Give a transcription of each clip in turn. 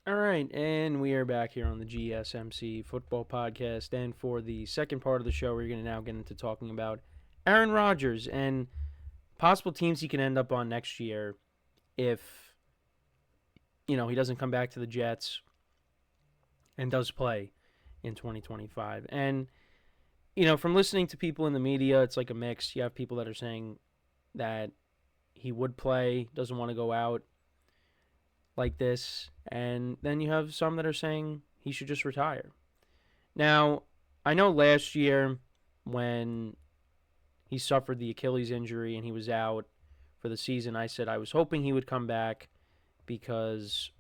All right, and we are back here on the GSMC football podcast. And for the second part of the show, we're going to now get into talking about Aaron Rodgers and possible teams he can end up on next year if, he doesn't come back to the Jets and does play in 2025. And, from listening to people in the media, it's like a mix. You have people that are saying that he would play, doesn't want to go out like this, and then you have some that are saying he should just retire. Now, I know last year when he suffered the Achilles injury and he was out for the season, I said I was hoping he would come back because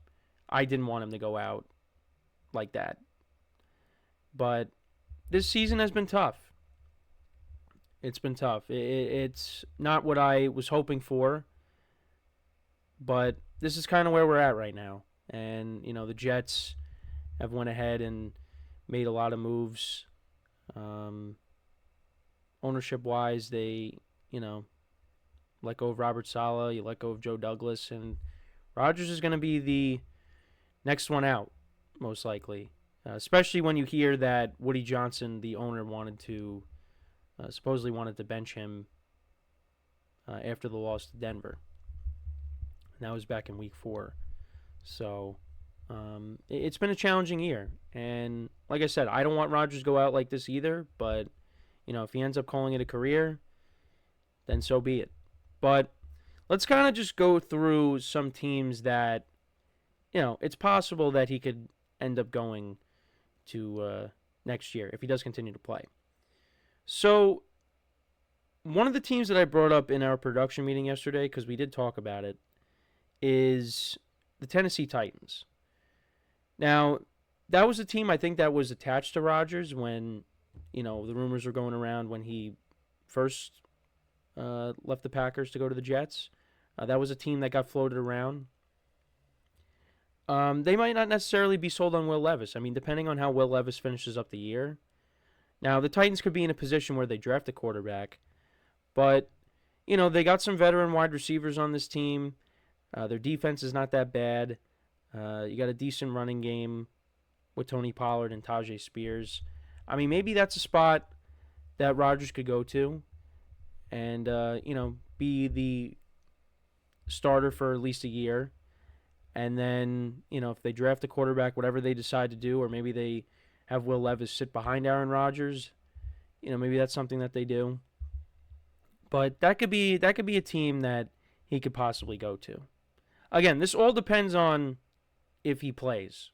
I didn't want him to go out like that. But this season has been tough. It's been tough. It's not what I was hoping for, but this is kind of where we're at right now. And, the Jets have went ahead and made a lot of moves. Ownership-wise, they, let go of Robert Saleh, you let go of Joe Douglas, and Rodgers is going to be the next one out, most likely. Especially when you hear that Woody Johnson, the owner, supposedly wanted to bench him after the loss to Denver. And that was back in week 4. So it's been a challenging year. And like I said, I don't want Rodgers to go out like this either. But, if he ends up calling it a career, then so be it. But let's kind of just go through some teams that, it's possible that he could end up going to next year if he does continue to play. So one of the teams that I brought up in our production meeting yesterday, because we did talk about it, is the Tennessee Titans. Now, that was a team I think that was attached to Rodgers when, the rumors were going around when he first left the Packers to go to the Jets. That was a team that got floated around. They might not necessarily be sold on Will Levis. I mean, depending on how Will Levis finishes up the year. Now, the Titans could be in a position where they draft a quarterback, but, they got some veteran wide receivers on this team. Their defense is not that bad. You got a decent running game with Tony Pollard and Tajay Spears. I mean, maybe that's a spot that Rodgers could go to and, be the starter for at least a year. And then, if they draft a quarterback, whatever they decide to do, or maybe they have Will Levis sit behind Aaron Rodgers, maybe that's something that they do. But that could be a team that he could possibly go to. Again, this all depends on if he plays.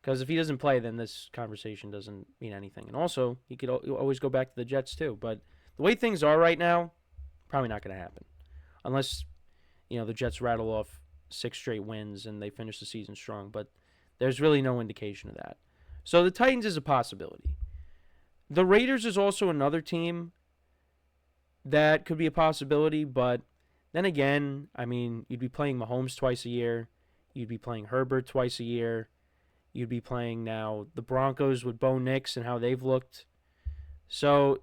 Because if he doesn't play, then this conversation doesn't mean anything. And also, he could always go back to the Jets too. But the way things are right now, probably not going to happen. Unless, the Jets rattle off 6 straight wins and they finish the season strong. But there's really no indication of that. So the Titans is a possibility. The Raiders is also another team that could be a possibility, but then again, I mean, you'd be playing Mahomes twice a year. You'd be playing Herbert twice a year. You'd be playing now the Broncos with Bo Nix and how they've looked. So,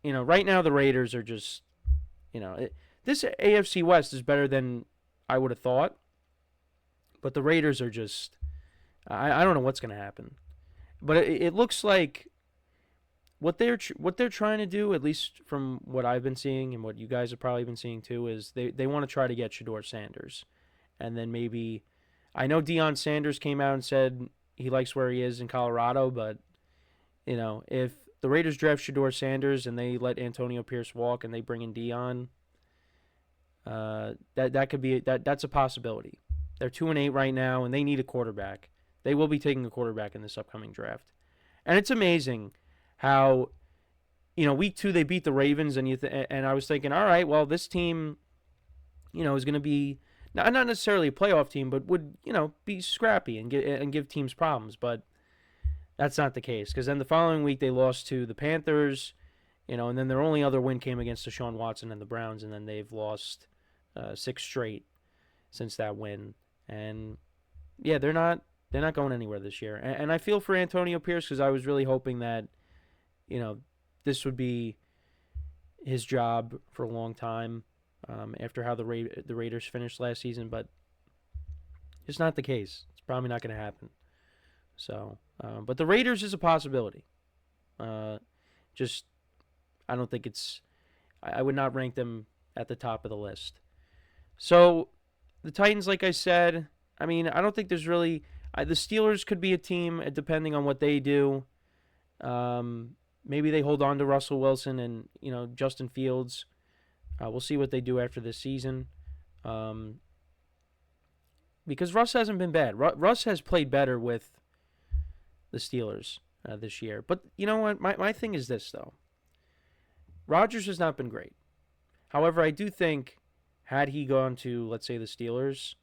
right now the Raiders are just, this AFC West is better than I would have thought. But the Raiders are just, I don't know what's going to happen. But it looks like what they're trying to do, at least from what I've been seeing and what you guys have probably been seeing too, is they want to try to get Shedeur Sanders. And then maybe, I know Deion Sanders came out and said he likes where he is in Colorado, but, if the Raiders draft Shedeur Sanders and they let Antonio Pierce walk and they bring in Deion, that could be, that's a possibility. They're 2-8 right now and they need a quarterback. They will be taking a quarterback in this upcoming draft. And it's amazing how, week 2 they beat the Ravens, and and I was thinking, all right, well, this team, is going to be not necessarily a playoff team, but would, be scrappy and give teams problems. But that's not the case, because then the following week they lost to the Panthers, and then their only other win came against Deshaun Watson and the Browns, and then they've lost 6 straight since that win. And yeah, they're not going anywhere this year. And I feel for Antonio Pierce, because I was really hoping that, this would be his job for a long time after how the Raiders finished last season. But it's not the case. It's Probably not going to happen. So, but the Raiders is a possibility. Just, I don't think it's. I would not rank them at the top of the list. So, the Titans, like I said, I mean, I don't think there's really. The Steelers could be a team depending on what they do. Maybe they hold on to Russell Wilson and Justin Fields. We'll see what they do after this season. Because Russ hasn't been bad. Russ has played better with the Steelers this year. But you know what? My thing is this, though. Rodgers has not been great. However, I do think had he gone to, let's say, the Steelers,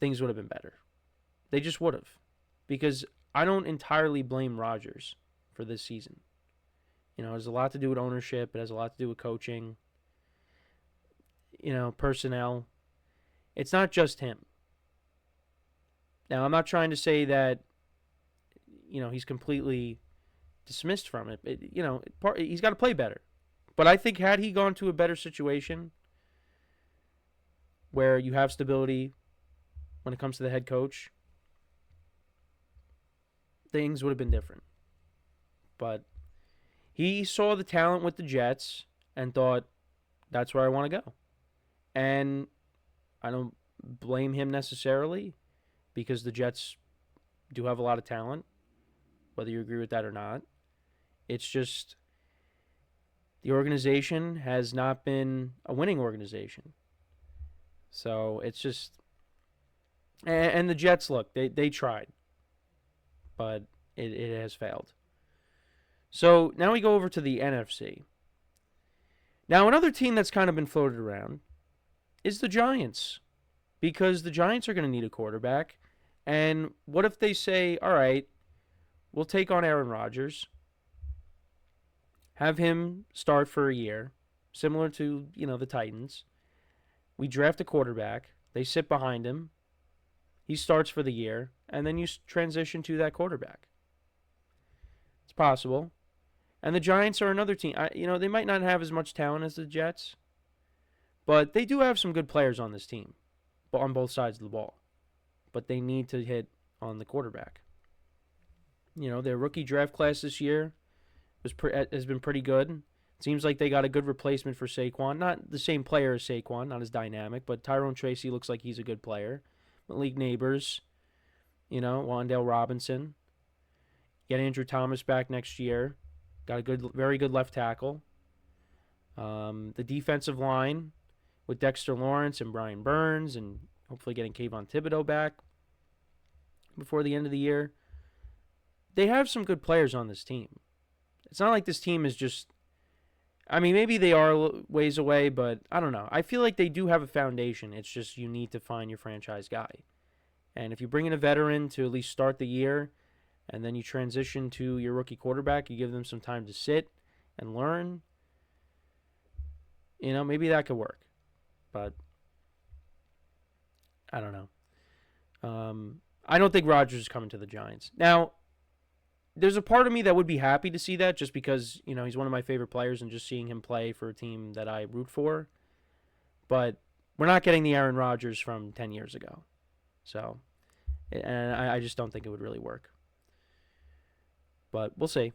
things would have been better. They just would have. Because I don't entirely blame Rodgers for this season. It has a lot to do with ownership. It has a lot to do with coaching, personnel. It's not just him. Now, I'm not trying to say that, he's completely dismissed from it. He's got to play better. But I think had he gone to a better situation where you have stability when it comes to the head coach, things would have been different. But he saw the talent with the Jets and thought, that's where I want to go. And I don't blame him necessarily because the Jets do have a lot of talent, whether you agree with that or not. It's just the organization has not been a winning organization. So it's just... And the Jets, look, they tried, but it has failed. So now we go over to the NFC. Now another team that's kind of been floated around is the Giants, because the Giants are going to need a quarterback. And what if they say, all right, we'll take on Aaron Rodgers, have him start for a year, similar to, the Titans. We draft a quarterback. They sit behind him. He starts for the year, and then you transition to that quarterback. It's possible. And the Giants are another team. They might not have as much talent as the Jets, but they do have some good players on this team, on both sides of the ball. But they need to hit on the quarterback. Their rookie draft class this year has been pretty good. It seems like they got a good replacement for Saquon. Not the same player as Saquon, not as dynamic, but Tyrone Tracy looks like he's a good player. Malik Neighbors, Wan'Dale Robinson. Get Andrew Thomas back next year. Got a very good left tackle. The defensive line with Dexter Lawrence and Brian Burns, and hopefully getting Kayvon Thibodeau back before the end of the year. They have some good players on this team. It's not like this team is just... maybe they are ways away, but I don't know. I feel like they do have a foundation. It's just you need to find your franchise guy. And if you bring in a veteran to at least start the year, and then you transition to your rookie quarterback, you give them some time to sit and learn, maybe that could work. But I don't know. I don't think Rodgers is coming to the Giants. Now, there's a part of me that would be happy to see that just because, he's one of my favorite players and just seeing him play for a team that I root for. But we're not getting the Aaron Rodgers from 10 years ago. So, and I just don't think it would really work. But we'll see.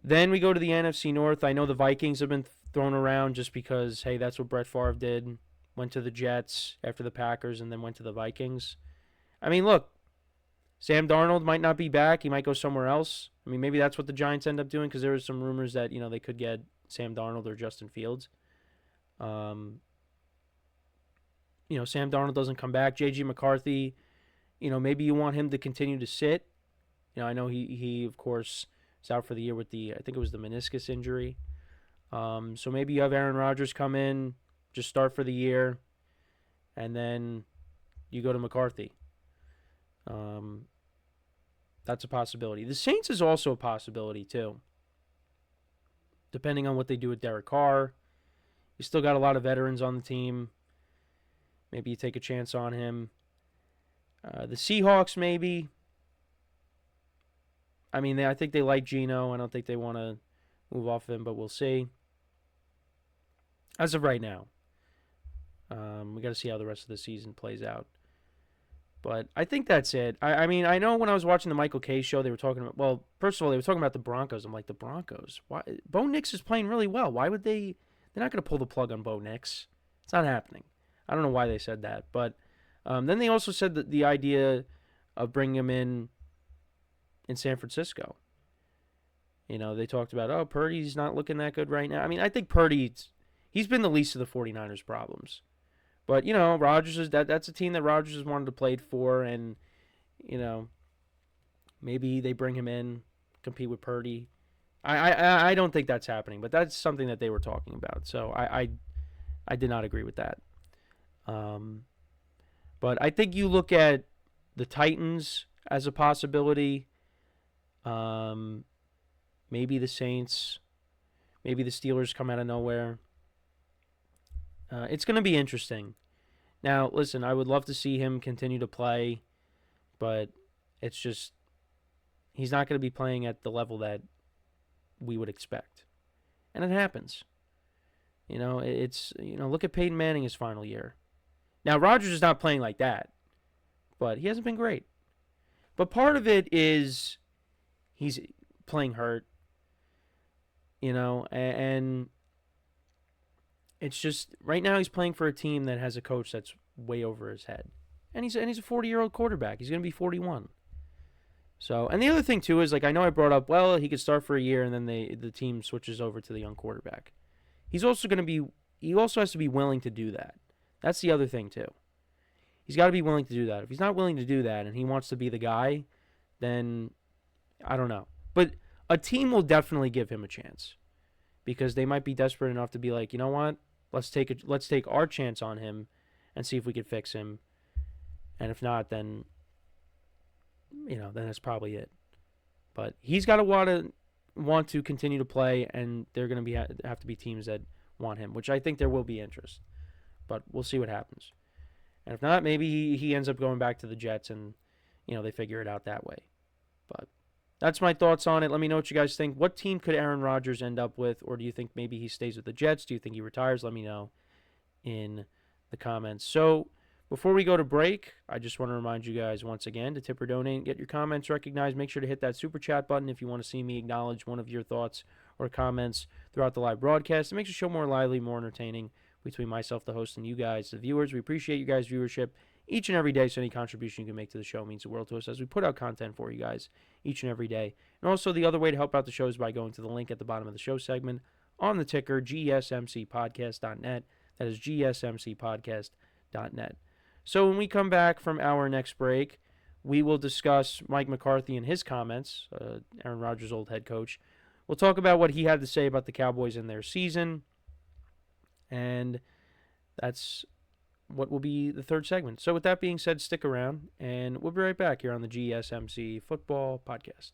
Then we go to the NFC North. I know the Vikings have been thrown around just because, hey, that's what Brett Favre did. Went to the Jets after the Packers and then went to the Vikings. Look, Sam Darnold might not be back. He might go somewhere else. Maybe that's what the Giants end up doing because there was some rumors that, they could get Sam Darnold or Justin Fields. Sam Darnold doesn't come back. J.G. McCarthy, maybe you want him to continue to sit. I know he of course, is out for the year with I think it was the meniscus injury. So maybe you have Aaron Rodgers come in, just start for the year, and then you go to McCarthy. That's a possibility. The Saints is also a possibility, too. Depending on what they do with Derek Carr. You still got a lot of veterans on the team. Maybe you take a chance on him. The Seahawks, maybe. I think they like Geno. I don't think they want to move off of him, but we'll see. As of right now. We got to see how the rest of the season plays out. But I think that's it. I mean, I know when I was watching the Michael Kay show, they were talking about, well, first of all, they were talking about the Broncos. I'm like, the Broncos? Why? Bo Nix is playing really well. Why would they? They're not going to pull the plug on Bo Nix. It's not happening. I don't know why they said that. But then they also said that the idea of bringing him in San Francisco. You know, they talked about, oh, Purdy's not looking that good right now. I mean, I think he's been the least of the 49ers' problems. But, you know, Rodgers that's a team that Rodgers has wanted to play for, and, you know, maybe they bring him in, compete with Purdy. I don't think that's happening, but that's something that they were talking about. So I did not agree with that. But I think you look at the Titans as a possibility. Maybe the Saints. Maybe the Steelers come out of nowhere. It's going to be interesting. Now, listen, I would love to see him continue to play, but it's just he's not going to be playing at the level that we would expect. And it happens. You know, look at Peyton Manning his final year. Now, Rodgers is not playing like that, but he hasn't been great. But part of it is he's playing hurt, you know, and it's just right now he's playing for a team that has a coach that's way over his head. And he's a 40-year-old quarterback. He's going to be 41. So, and the other thing too is, like, I know I brought up, well, he could start for a year and then the team switches over to the young quarterback. He also has to be willing to do that. That's the other thing too. He's got to be willing to do that. If he's not willing to do that and he wants to be the guy, then I don't know. But a team will definitely give him a chance because they might be desperate enough to be like, you know what? Let's take our chance on him and see if we can fix him. And if not, then then that's probably it. But he's got to want to continue to play, and they're going to have to be teams that want him, which I think there will be interest. But we'll see what happens. And if not, maybe he ends up going back to the Jets and, they figure it out that way. But that's my thoughts on it. Let me know what you guys think. What team could Aaron Rodgers end up with? Or do you think maybe he stays with the Jets? Do you think he retires? Let me know in the comments. So before we go to break, I just want to remind you guys once again to tip or donate and get your comments recognized. Make sure to hit that super chat button if you want to see me acknowledge one of your thoughts or comments throughout the live broadcast. It makes the show more lively, more entertaining between myself, the host, and you guys, the viewers. We appreciate you guys' viewership each and every day, so any contribution you can make to the show means the world to us as we put out content for you guys each and every day. And also, the other way to help out the show is by going to the link at the bottom of the show segment on the ticker, GSMCPodcast.net. That is GSMCPodcast.net. So when we come back from our next break, we will discuss Mike McCarthy and his comments, Aaron Rodgers' old head coach. We'll talk about what he had to say about the Cowboys and their season. And that's what will be the third segment. So with that being said, stick around, and we'll be right back here on the GSMC Football Podcast.